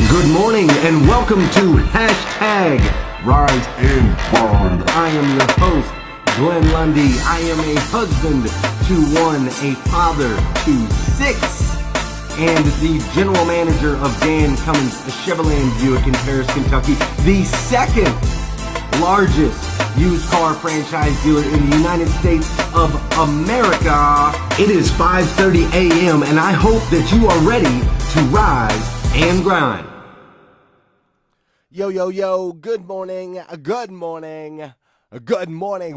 Good morning and welcome to Hashtag Rise and Grind. I am your host, Glenn Lundy. I am a husband to one, a father to six, and the general manager of Dan Cummins Chevrolet Buick in Paris, Kentucky, the second largest used car franchise dealer in the United States of America. It is 5:30 a.m. and I hope that you are ready to rise and grind. Yo, good morning.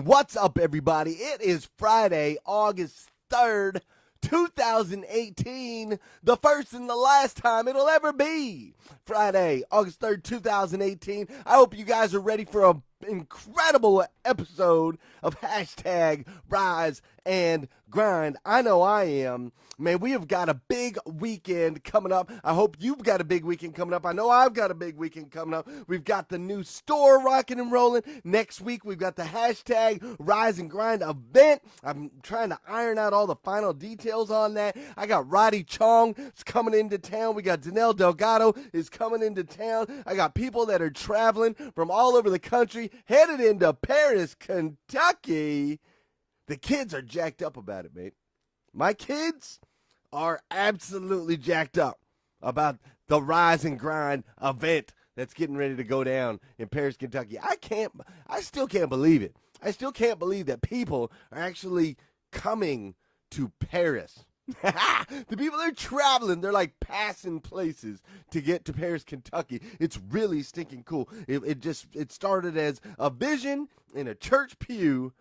What's up, everybody? It is Friday, August 3rd, 2018, the first and the last time it'll ever be. Friday, August 3rd, 2018. I hope you guys are ready for an incredible episode of Hashtag Rise and Grind. I know I am. Man, we have got a big weekend coming up. I hope you've got a big weekend coming up. I know I've got a big weekend coming up. We've got the new store rocking and rolling. Next week, we've got the Hashtag Rise and Grind event. I'm trying to iron out all the final details on that. I got Roddy Chong is coming into town. We got Danelle Delgado is coming into town. I got people that are traveling from all over the country, headed into Paris, Kentucky. The kids are jacked up about it, mate. My kids are absolutely jacked up about the Rise and Grind event that's getting ready to go down in Paris, Kentucky. I still can't believe it. I still can't believe that people are actually coming to Paris. The people that are traveling, they're like passing places to get to Paris, Kentucky. It's really stinking cool. It started as a vision in a church pew,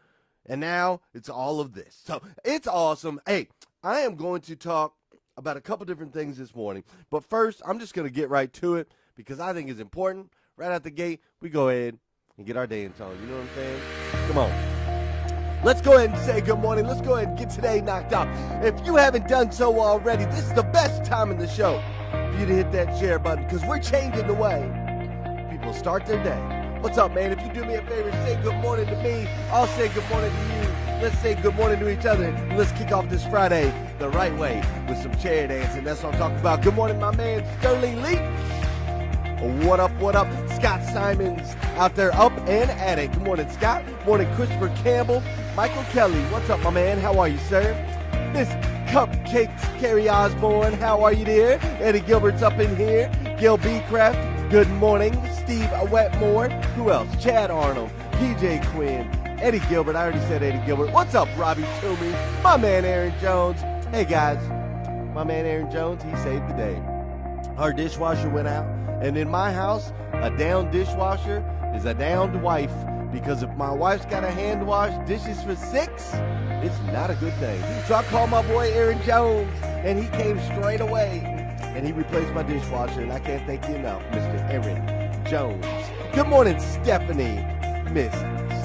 and now it's all of this. So it's awesome. Hey, I am going to talk about a couple different things this morning. But first, I'm just going to get right to it because I think it's important. Right out the gate, we go ahead and get our dance on. You know what I'm saying? Come on. Let's go ahead and say good morning. Let's go ahead and get today knocked out. If you haven't done so already, this is the best time in the show for you to hit that share button because we're changing the way people start their day. What's up, man? If you do me a favor, say good morning to me. I'll say good morning to you. Let's say good morning to each other. And let's kick off this Friday the right way with some chair dancing. That's what I'm talking about. Good morning, my man, Sterling Lee. What up? Scott Simons out there up and at it. Good morning, Scott. Morning, Christopher Campbell. Michael Kelly. What's up, my man? How are you, sir? Miss Cupcakes, Carrie Osborne. How are you, dear? Eddie Gilbert's up in here. Gil B. Craft. Good morning. Steve Wetmore. Who else? Chad Arnold. PJ Quinn. Eddie Gilbert. I already said Eddie Gilbert. What's up, Robbie Toomey? My man, Aaron Jones. Hey, guys. My man, Aaron Jones, he saved the day. Our dishwasher went out. And in my house, a downed dishwasher is a downed wife. Because if my wife's got to hand wash dishes for 6, it's not a good thing. So I called my boy Aaron Jones, and he came straight away. And he replaced my dishwasher, and I can't thank you enough, Mr. Aaron Jones. Good morning, Stephanie. Miss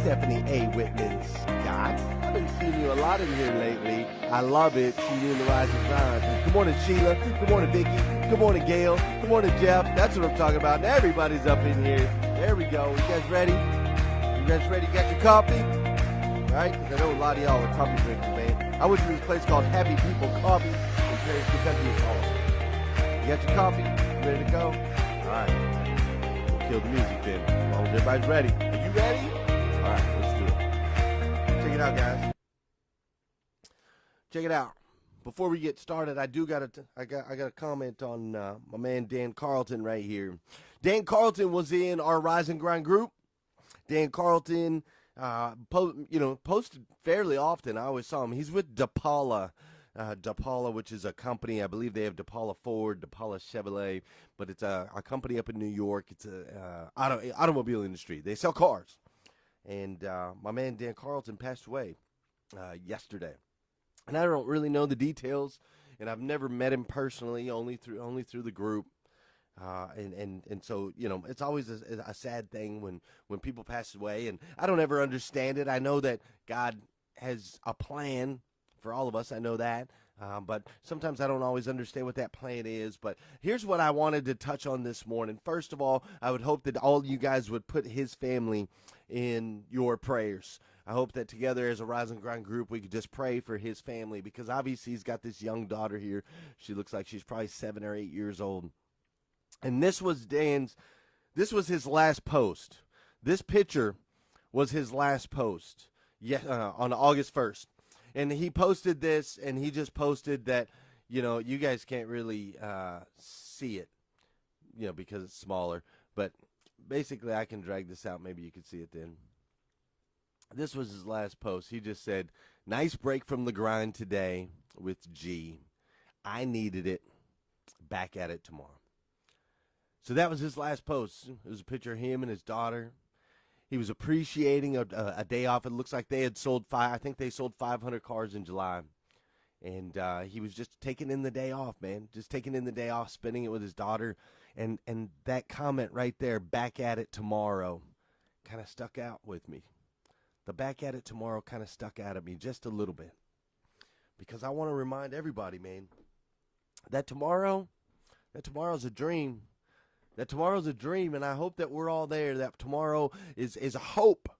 Stephanie A. Whitman Scott. I've been seeing you a lot in here lately. I love it. See you in the Rise and Grind. Good morning, Sheila. Good morning, Vicki. Good morning, Gail. Good morning, Jeff. That's what I'm talking about. And everybody's up in here. There we go. You guys ready? You guys ready? You got your coffee? Right? Because I know a lot of y'all are coffee drinkers, man. I went to this place called Happy People Coffee in Paris, Kentucky. It's awesome. You got your coffee? You ready to go? All right. We'll kill the music then. As long as everybody's ready. Are you ready? All right, let's do it. Check it out, guys. Check it out. Before we get started, I got a comment on my man Dan Carlton right here. Dan Carlton was in our Rise and Grind group. Dan Carlton, posted fairly often. I always saw him. He's with DePaula. DePaula, which is a company, I believe they have DePaula Ford, DePaula Chevrolet, but it's a company up in New York. It's a automobile industry. They sell cars. And my man Dan Carlton passed away yesterday. And I don't really know the details, and I've never met him personally, only through the group. And so, it's always a sad thing when people pass away, and I don't ever understand it. I know that God has a plan for all of us. I know that. But sometimes I don't always understand what that plan is. But here's what I wanted to touch on this morning. First of all, I would hope that all you guys would put his family in your prayers. I hope that together as a Rise and Grind group, we could just pray for his family, because obviously he's got this young daughter here. She looks like she's probably 7 or 8 years old. And this was his last post. This picture was his last post on August 1st. And he posted this, and he just posted that, you guys can't really see it, because it's smaller. But basically, I can drag this out. Maybe you can see it then. This was his last post. He just said, "Nice break from the grind today with G. I needed it. Back at it tomorrow." So that was his last post. It was a picture of him and his daughter. He was appreciating a day off. It looks like they had sold I think they sold 500 cars in July. And he was just taking in the day off, man. Just taking in the day off, spending it with his daughter. And that comment right there, "back at it tomorrow," kind of stuck out with me. The "back at it tomorrow" kind of stuck out at me just a little bit. Because I want to remind everybody, man, that tomorrow's a dream. That tomorrow's a dream, and I hope that we're all there. That tomorrow is a hope.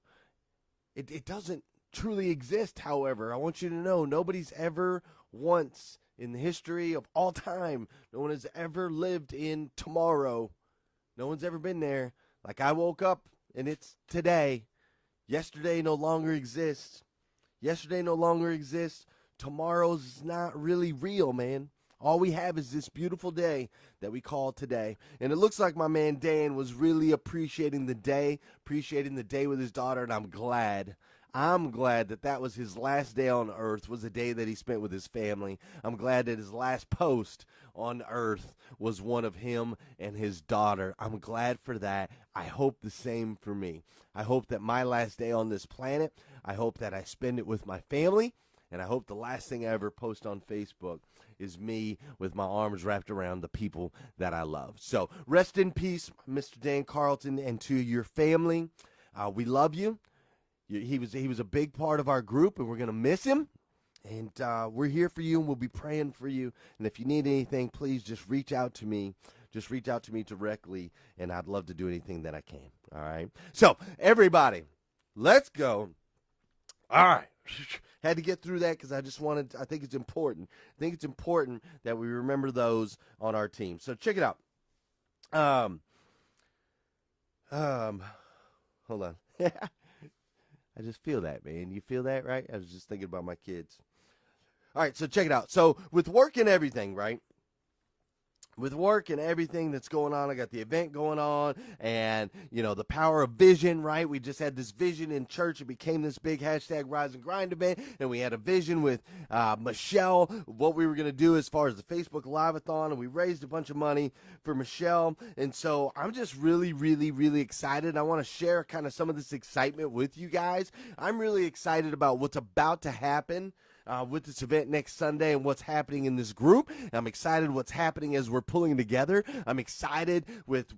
It doesn't truly exist, however. I want you to know nobody's ever once in the history of all time, no one has ever lived in tomorrow. No one's ever been there. Like, I woke up, and it's today. Yesterday no longer exists. Tomorrow's not really real, man. All we have is this beautiful day that we call today. And it looks like my man Dan was really appreciating the day with his daughter, and I'm glad that was his last day on earth, was a day that he spent with his family. I'm glad that his last post on earth was one of him and his daughter. I'm glad for that. I hope the same for me. I hope that my last day on this planet, I hope that I spend it with my family, and I hope the last thing I ever post on Facebook is me with my arms wrapped around the people that I love. So rest in peace, Mr. Dan Carlton, and to your family. We love you. He was a big part of our group, and we're going to miss him. And we're here for you, and we'll be praying for you. And if you need anything, please just reach out to me. Just reach out to me directly, and I'd love to do anything that I can. All right? So, everybody, let's go. All right. Had to get through that because I think it's important. I think it's important that we remember those on our team. So check it out. Hold on. I just feel that, man. You feel that, right? I was just thinking about my kids. All right, so check it out. So with work and everything, right? With work and everything that's going on, I got the event going on, and, the power of vision, right? We just had this vision in church. It became this big hashtag Rise and Grind event, and we had a vision with Michelle, what we were going to do as far as the Facebook Live-a-thon, and we raised a bunch of money for Michelle, and so I'm just really, really, really excited. I want to share kind of some of this excitement with you guys. I'm really excited about what's about to happen with this event next Sunday and what's happening in this group. I'm excited what's happening as we're pulling together. I'm excited with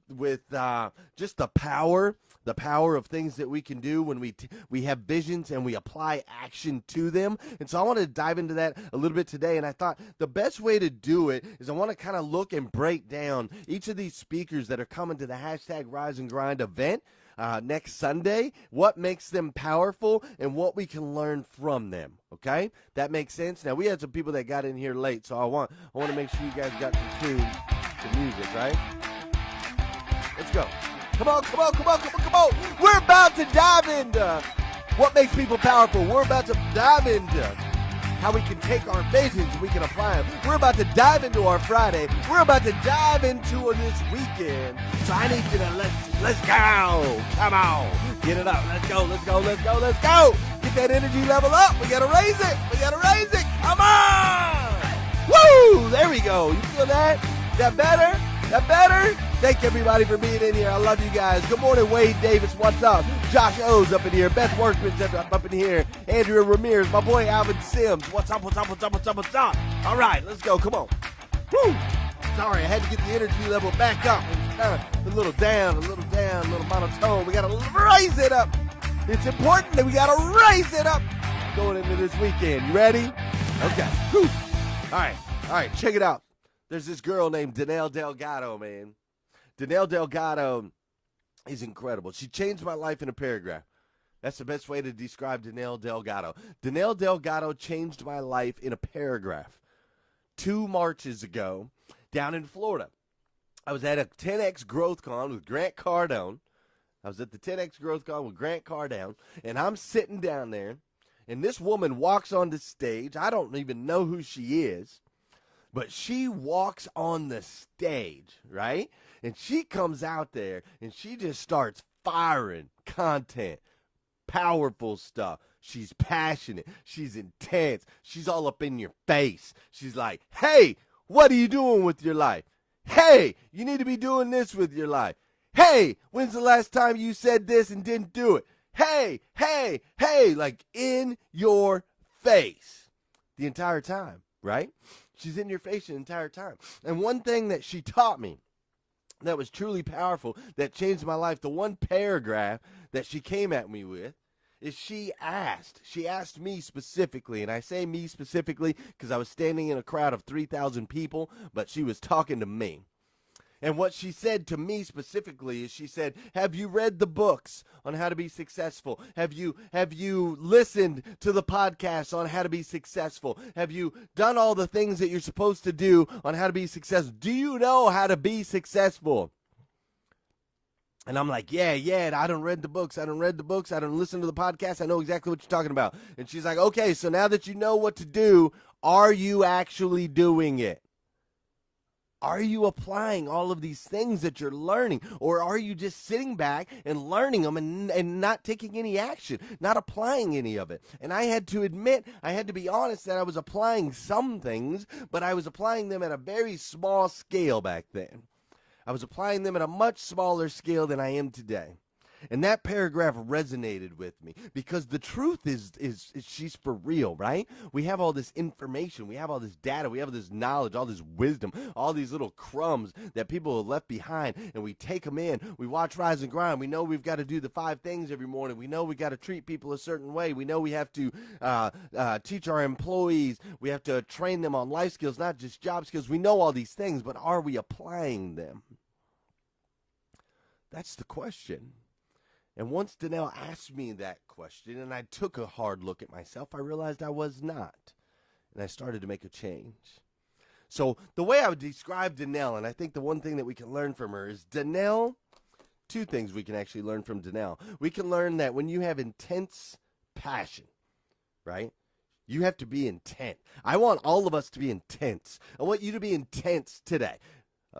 just the power of things that we can do when we have visions and we apply action to them. And so I want to dive into that a little bit today. And I thought the best way to do it is I want to kind of look and break down each of these speakers that are coming to the hashtag Rise and Grind event next Sunday, what makes them powerful, and what we can learn from them. Okay, that makes sense. Now we had some people that got in here late, so I want to make sure you guys got some tune to music, right? Let's go. Come on. We're about to dive into what makes people powerful. We're about to dive into how we can take our visions and we can apply them. We're about to dive into our Friday. We're about to dive into this weekend. So I need you to let's go. Come on. Get it up. Let's go. Get that energy level up. We got to raise it. Come on. Woo! There we go. You feel that? That better? Thank you, everybody, for being in here. I love you guys. Good morning, Wade Davis. What's up? Josh O's up in here. Beth Workman's up in here. Andrea Ramirez. My boy, Alvin Sims. What's up? All right, let's go. Come on. Woo! Sorry, I had to get the energy level back up. It was kind of a little down, a little monotone. We got to raise it up. It's important that we got to raise it up going into this weekend. You ready? Okay. Woo. All right. Check it out. There's this girl named Danelle Delgado, man. Danelle Delgado is incredible. She changed my life in a paragraph. That's the best way to describe Danelle Delgado. Danelle Delgado changed my life in a paragraph. 2 marches ago, down in Florida. I was at a 10X Growth Con with Grant Cardone. I was at the 10X Growth Con with Grant Cardone, and I'm sitting down there, and this woman walks on the stage. I don't even know who she is, but she walks on the stage, right? And she comes out there, and she just starts firing content, powerful stuff. She's passionate. She's intense. She's all up in your face. She's like, hey, what are you doing with your life? Hey, you need to be doing this with your life. Hey, when's the last time you said this and didn't do it? Hey, hey, hey, like in your face the entire time, right? She's in your face the entire time. And one thing that she taught me that was truly powerful, that changed my life, the one paragraph that she came at me with, is she asked me specifically, and I say me specifically because I was standing in a crowd of 3,000 people, but she was talking to me. And what she said to me specifically is she said, have you read the books on how to be successful? Have you listened to the podcasts on how to be successful? Have you done all the things that you're supposed to do on how to be successful? Do you know how to be successful? And I'm like, yeah, I done read the books. I done listen to the podcast. I know exactly what you're talking about. And she's like, okay, so now that you know what to do, are you actually doing it? Are you applying all of these things that you're learning? Or are you just sitting back and learning them and not taking any action, not applying any of it? And I had to admit, I had to be honest that I was applying some things, but I was applying them at a very small scale back then. I was applying them at a much smaller scale than I am today. And that paragraph resonated with me because the truth is she's for real, right? We have all this information, we have all this data, we have this knowledge, all this wisdom, all these little crumbs that people have left behind, and we take them in. We watch Rise and Grind. We know we've got to do the 5 things every morning. We know we got to treat people a certain way. We know we have to teach our employees. We have to train them on life skills, not just job skills. We know all these things, but are we applying them? That's the question. And once Danelle asked me that question and I took a hard look at myself, I realized I was not. And I started to make a change. So the way I would describe Danelle, and I think the one thing that we can learn from her is Danelle, 2 things we can actually learn from Danelle. We can learn that when you have intense passion, right? You have to be intent. I want all of us to be intense. I want you to be intense today.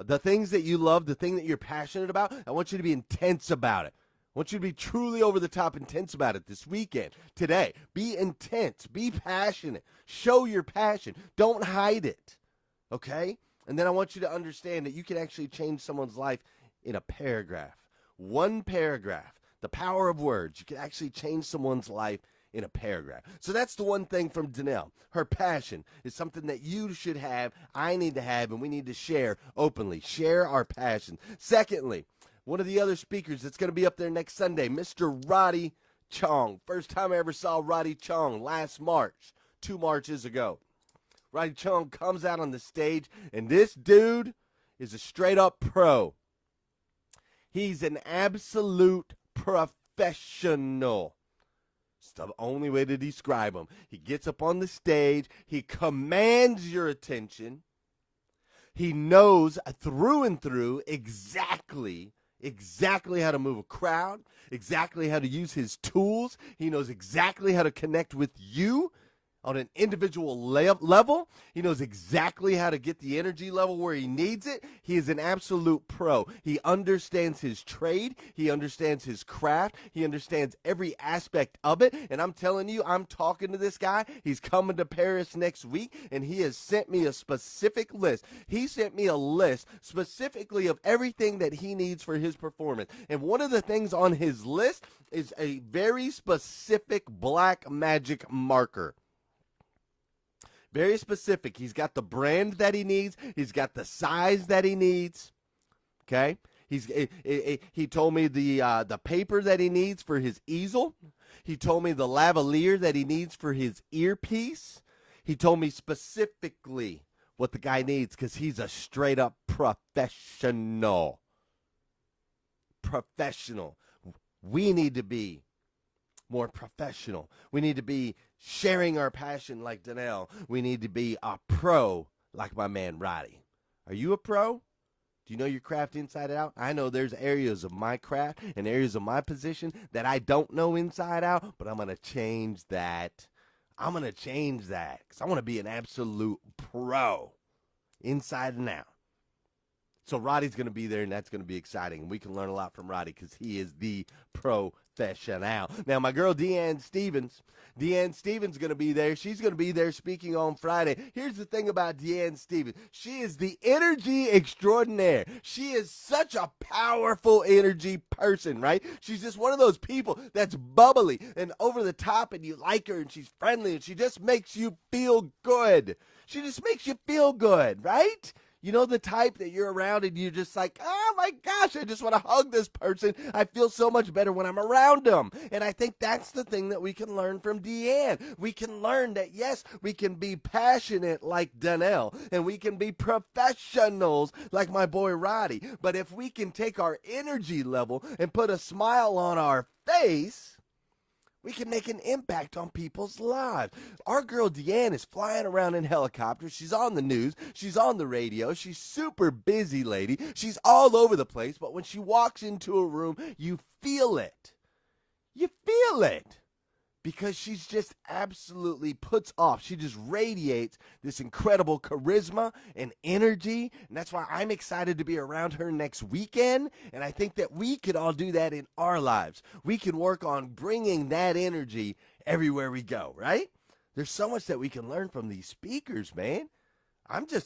The things that you love, the thing that you're passionate about, I want you to be intense about it. I want you to be truly over the top intense about it this weekend, today. Be intense. Be passionate. Show your passion. Don't hide it. Okay? And then I want you to understand that you can actually change someone's life in a paragraph. One paragraph. The power of words. You can actually change someone's life in a paragraph. So that's the one thing from Danelle. Her passion is something that you should have, I need to have, and we need to share openly. Share our passion. Secondly, one of the other speakers that's going to be up there next Sunday, Mr. Roddy Chong. First time I ever saw Roddy Chong, last March, 2 Marches ago. Roddy Chong comes out on the stage, and this dude is a straight-up pro. He's an absolute professional. It's the only way to describe him. He gets up on the stage. He commands your attention. He knows through and through exactly how to move a crowd, exactly how to use his tools. He knows exactly how to connect with you on an individual level. He knows exactly how to get the energy level where he needs it. He is an absolute pro. He understands his trade. He understands his craft. He understands every aspect of it. And I'm telling you, I'm talking to this guy. He's coming to Paris next week, and he has sent me a specific list. He sent me a list specifically of everything that he needs for his performance. And one of the things on his list is a very specific black magic marker. Very specific. He's got the brand that he needs. He's got the size that he needs. Okay? He told me the paper that he needs for his easel. He told me the lavalier that he needs for his earpiece. He told me specifically what the guy needs because he's a straight up professional. Professional. We need to be more professional. We need to be sharing our passion like Danelle. We need to be a pro like my man Roddy. Are you a pro? Do you know your craft inside out? I know there's areas of my craft and areas of my position that I don't know inside out, but I'm going to change that. I'm going to change that because I want to be an absolute pro inside and out. So Roddy's going to be there, and that's going to be exciting. We can learn a lot from Roddy because he is the professional. Now, my girl Deanne Stevens going to be there. She's going to be there speaking on Friday. Here's the thing about Deanne Stevens. She is the energy extraordinaire. She is such a powerful energy person, right? She's just one of those people that's bubbly and over the top, and you like her, and she's friendly, and she just makes you feel good. She just makes you feel good, right? You know, the type that you're around and you're just like, oh my gosh, I just want to hug this person. I feel so much better when I'm around them. And I think that's the thing that we can learn from Deanne. We can learn that, yes, we can be passionate like Donnell, and we can be professionals like my boy Roddy. But if we can take our energy level and put a smile on our face, we can make an impact on people's lives. Our girl Deanne is flying around in helicopters. She's on the news. She's on the radio. She's super busy lady. She's all over the place. But when she walks into a room, you feel it. You feel it. Because she's just absolutely puts off. She just radiates this incredible charisma and energy. And that's why I'm excited to be around her next weekend. And I think that we could all do that in our lives. We can work on bringing that energy everywhere we go, right? There's so much that we can learn from these speakers, man.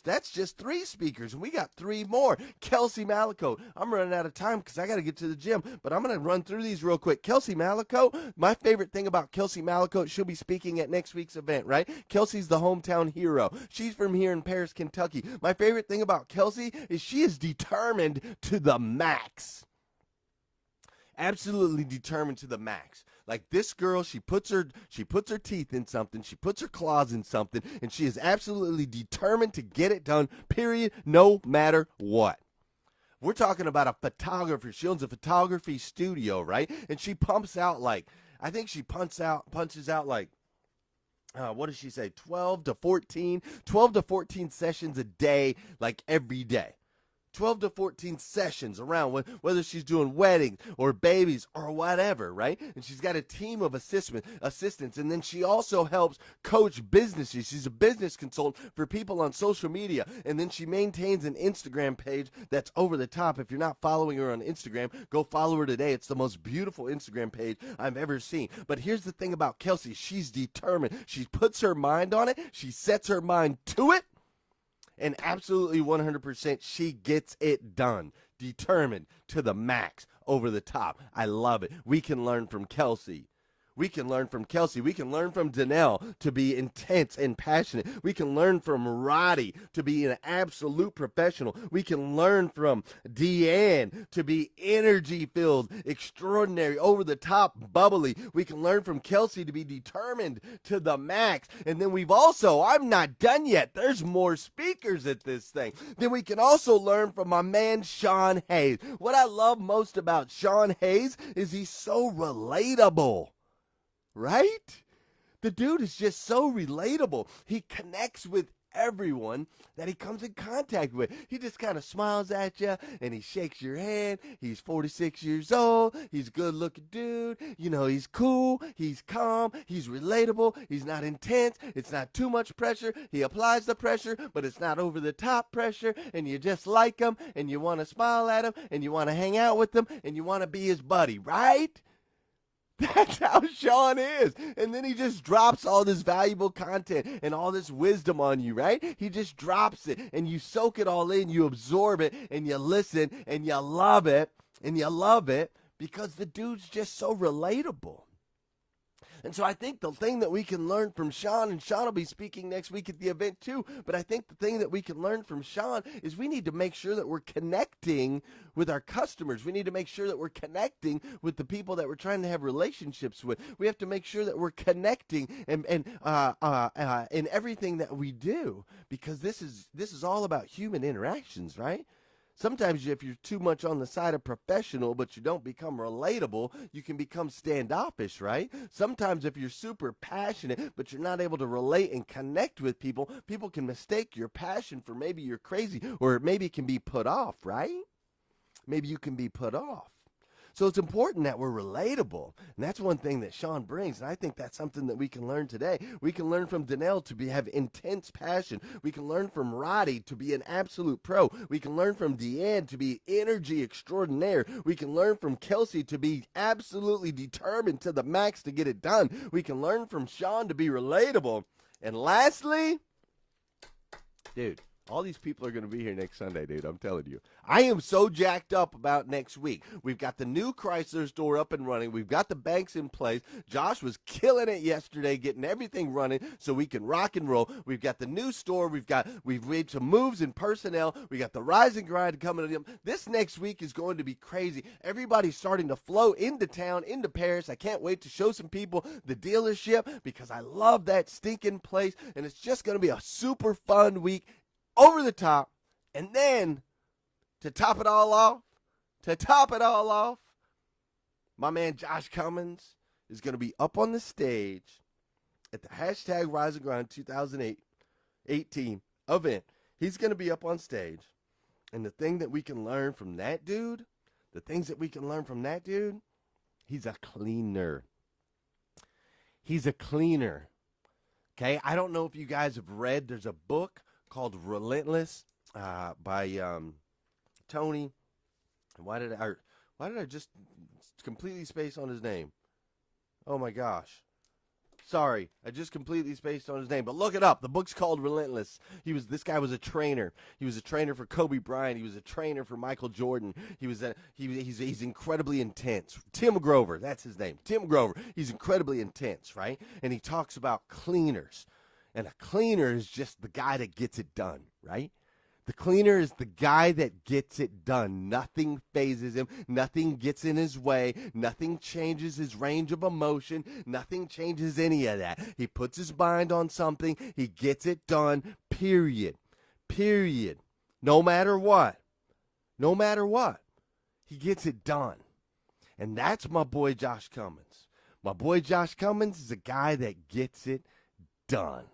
That's just 3 speakers, and we got 3 more. Kelsey Malico. I'm running out of time because I got to get to the gym, but I'm going to run through these real quick. Kelsey Malico, my favorite thing about Kelsey Malico, she'll be speaking at next week's event, right? Kelsey's the hometown hero. She's from here in Paris, Kentucky. My favorite thing about Kelsey is she is determined to the max. Absolutely determined to the max. Like this girl, she puts her teeth in something, she puts her claws in something, and she is absolutely determined to get it done, period, no matter what. We're talking about a photographer. She owns a photography studio, right? And she pumps out like, I think she punches out like, what does she say, 12 to 14 sessions a day, like every day. 12 to 14 sessions around, whether she's doing weddings or babies or whatever, right? And she's got a team of assistants, and then she also helps coach businesses. She's a business consultant for people on social media, and then she maintains an Instagram page that's over the top. If you're not following her on Instagram, go follow her today. It's the most beautiful Instagram page I've ever seen. But here's the thing about Kelsey. She's determined. She puts her mind on it. She sets her mind to it. And absolutely 100% she gets it done. Determined to the max, over the top. I love it. We can learn from Kelsey. We can learn from Kelsey. We can learn from Donnell to be intense and passionate. We can learn from Roddy to be an absolute professional. We can learn from Deanne to be energy-filled, extraordinary, over-the-top, bubbly. We can learn from Kelsey to be determined to the max. And then we've also, I'm not done yet. There's more speakers at this thing. Then we can also learn from my man, Sean Hayes. What I love most about Sean Hayes is he's so relatable. Right? The dude is just so relatable. He connects with everyone that he comes in contact with. He just kind of smiles at you and he shakes your hand. He's 46 years old. He's a good looking dude. You know, he's cool. He's calm. He's relatable. He's not intense. It's not too much pressure. He applies the pressure, but it's not over the top pressure. And you just like him and you want to smile at him and you want to hang out with him and you want to be his buddy, right? That's how Sean is. And then he just drops all this valuable content and all this wisdom on you, right? He just drops it and you soak it all in, you absorb it and you listen and you love it because the dude's just so relatable. And so I think the thing that we can learn from Sean, and Sean will be speaking next week at the event too, but I think the thing that we can learn from Sean is we need to make sure that we're connecting with our customers. We need to make sure that we're connecting with the people that we're trying to have relationships with. We have to make sure that we're connecting and in everything that we do, because this is all about human interactions, right? Sometimes if you're too much on the side of professional, but you don't become relatable, you can become standoffish, right? Sometimes if you're super passionate, but you're not able to relate and connect with people, people can mistake your passion for maybe you're crazy, or maybe it can be put off, right? Maybe you can be put off. So it's important that we're relatable. And that's one thing that Sean brings. And I think that's something that we can learn today. We can learn from Danelle to have intense passion. We can learn from Roddy to be an absolute pro. We can learn from Deanne to be energy extraordinaire. We can learn from Kelsey to be absolutely determined to the max to get it done. We can learn from Sean to be relatable. And lastly, dude, all these people are going to be here next Sunday, dude. I'm telling you. I am so jacked up about next week. We've got the new Chrysler store up and running. We've got the banks in place. Josh was killing it yesterday, getting everything running so we can rock and roll. We've got the new store. We've made some moves in personnel. We got the Rise and Grind coming up. This next week is going to be crazy. Everybody's starting to flow into town, into Paris. I can't wait to show some people the dealership because I love that stinking place, and it's just going to be a super fun week. Over the top, and then to top it all off, my man Josh Cummins is going to be up on the stage at the hashtag Rise and Grind 2018 event. He's going to be up on stage, and the thing that we can learn from that dude, he's a cleaner. He's a cleaner. Okay, I don't know if you guys have read, there's a book called Relentless by Tony. Why did I just completely space on his name? Oh my gosh. Sorry, I just completely spaced on his name, but look it up. The book's called Relentless. This guy was a trainer. He was a trainer for Kobe Bryant. He was a trainer for Michael Jordan. He's incredibly intense. Tim Grover, that's his name. Tim Grover. He's incredibly intense, right? And he talks about cleaners. And a cleaner is just the guy that gets it done, right? The cleaner is the guy that gets it done. Nothing phases him. Nothing gets in his way. Nothing changes his range of emotion. Nothing changes any of that. He puts his mind on something. He gets it done, period. Period. No matter what. No matter what. He gets it done. And that's my boy Josh Cummins. My boy Josh Cummins is a guy that gets it done.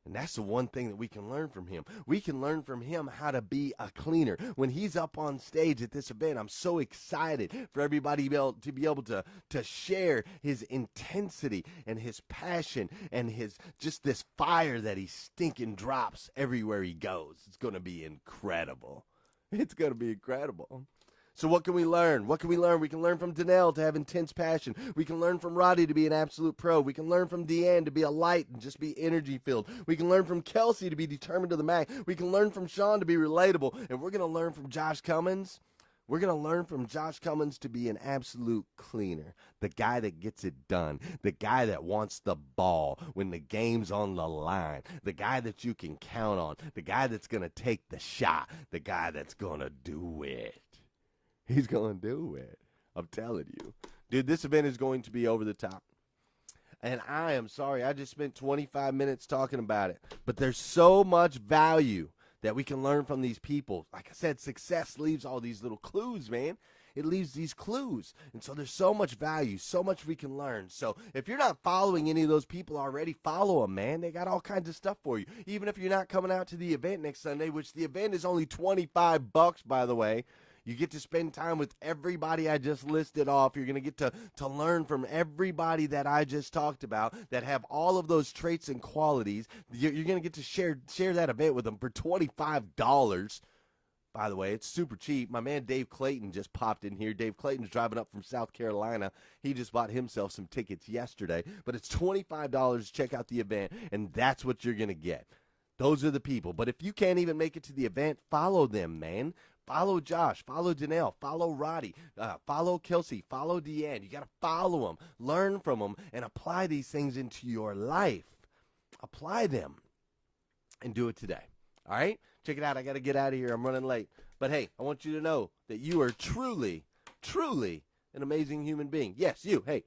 And that's the one thing that we can learn from him. We can learn from him how to be a cleaner. When he's up on stage at this event, I'm so excited for everybody to be able to share his intensity and his passion and his just this fire that he stinking drops everywhere he goes. It's going to be incredible. It's going to be incredible. So what can we learn? What can we learn? We can learn from Danelle to have intense passion. We can learn from Roddy to be an absolute pro. We can learn from Deanne to be a light and just be energy filled. We can learn from Kelsey to be determined to the max. We can learn from Sean to be relatable. And we're going to learn from Josh Cummins. We're going to learn from Josh Cummins to be an absolute cleaner. The guy that gets it done. The guy that wants the ball when the game's on the line. The guy that you can count on. The guy that's going to take the shot. The guy that's going to do it. He's going to do it. I'm telling you. Dude, this event is going to be over the top. And I am sorry, I just spent 25 minutes talking about it. But there's so much value that we can learn from these people. Like I said, success leaves all these little clues, man. It leaves these clues. And so there's so much value, so much we can learn. So if you're not following any of those people already, follow them, man. They got all kinds of stuff for you. Even if you're not coming out to the event next Sunday, which the event is only $25, by the way. You get to spend time with everybody I just listed off. You're going to get to learn from everybody that I just talked about that have all of those traits and qualities. You're going to get to share that event with them for $25. By the way, it's super cheap. My man Dave Clayton just popped in here. Dave Clayton's driving up from South Carolina. He just bought himself some tickets yesterday. But it's $25 to check out the event, and that's what you're going to get. Those are the people. But if you can't even make it to the event, follow them, man. Follow Josh, follow Danelle, follow Roddy, follow Kelsey, follow Deanne. You got to follow them, learn from them, and apply these things into your life. Apply them and do it today. All right? Check it out. I got to get out of here. I'm running late. But, hey, I want you to know that you are truly, truly an amazing human being. Yes, you. Hey,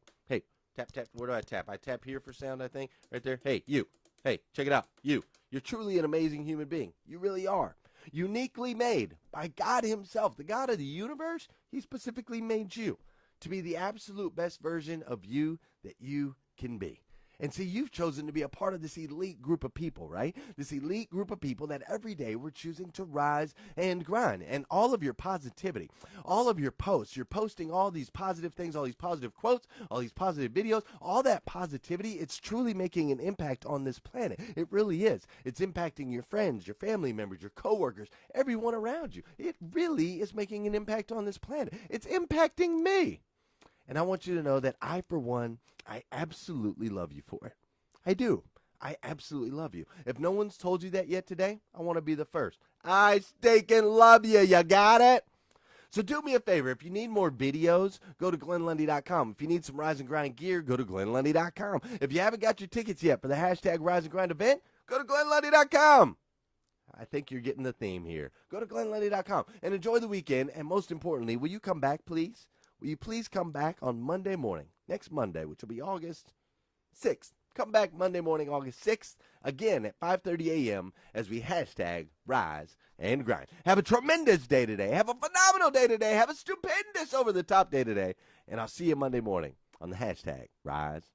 tap, tap. Where do I tap? I tap here for sound, I think. Right there. Hey, you. Hey, check it out. You. You're truly an amazing human being. You really are. uniquely made by God himself, the God of the universe. He specifically made you to be the absolute best version of you that you can be. And see, you've chosen to be a part of this elite group of people, right? This elite group of people that every day we're choosing to rise and grind. And all of your positivity, all of your posts, you're posting all these positive things, all these positive quotes, all these positive videos, all that positivity, it's truly making an impact on this planet. It really is. It's impacting your friends, your family members, your coworkers, everyone around you. It really is making an impact on this planet. It's impacting me. And I want you to know that I, for one, I absolutely love you for it. I do. I absolutely love you. If no one's told you that yet today, I want to be the first. I stinking love you. You got it? So do me a favor. If you need more videos, go to GlennLundy.com. If you need some Rise and Grind gear, go to GlennLundy.com. If you haven't got your tickets yet for the hashtag Rise and Grind event, go to GlennLundy.com. I think you're getting the theme here. Go to GlennLundy.com and enjoy the weekend. And most importantly, will you come back, please? Will you please come back on Monday morning, next Monday, which will be August 6th. Come back Monday morning, August 6th, again at 5:30 a.m. as we hashtag Rise and Grind. Have a tremendous day today. Have a phenomenal day today. Have a stupendous over-the-top day today. And I'll see you Monday morning on the hashtag Rise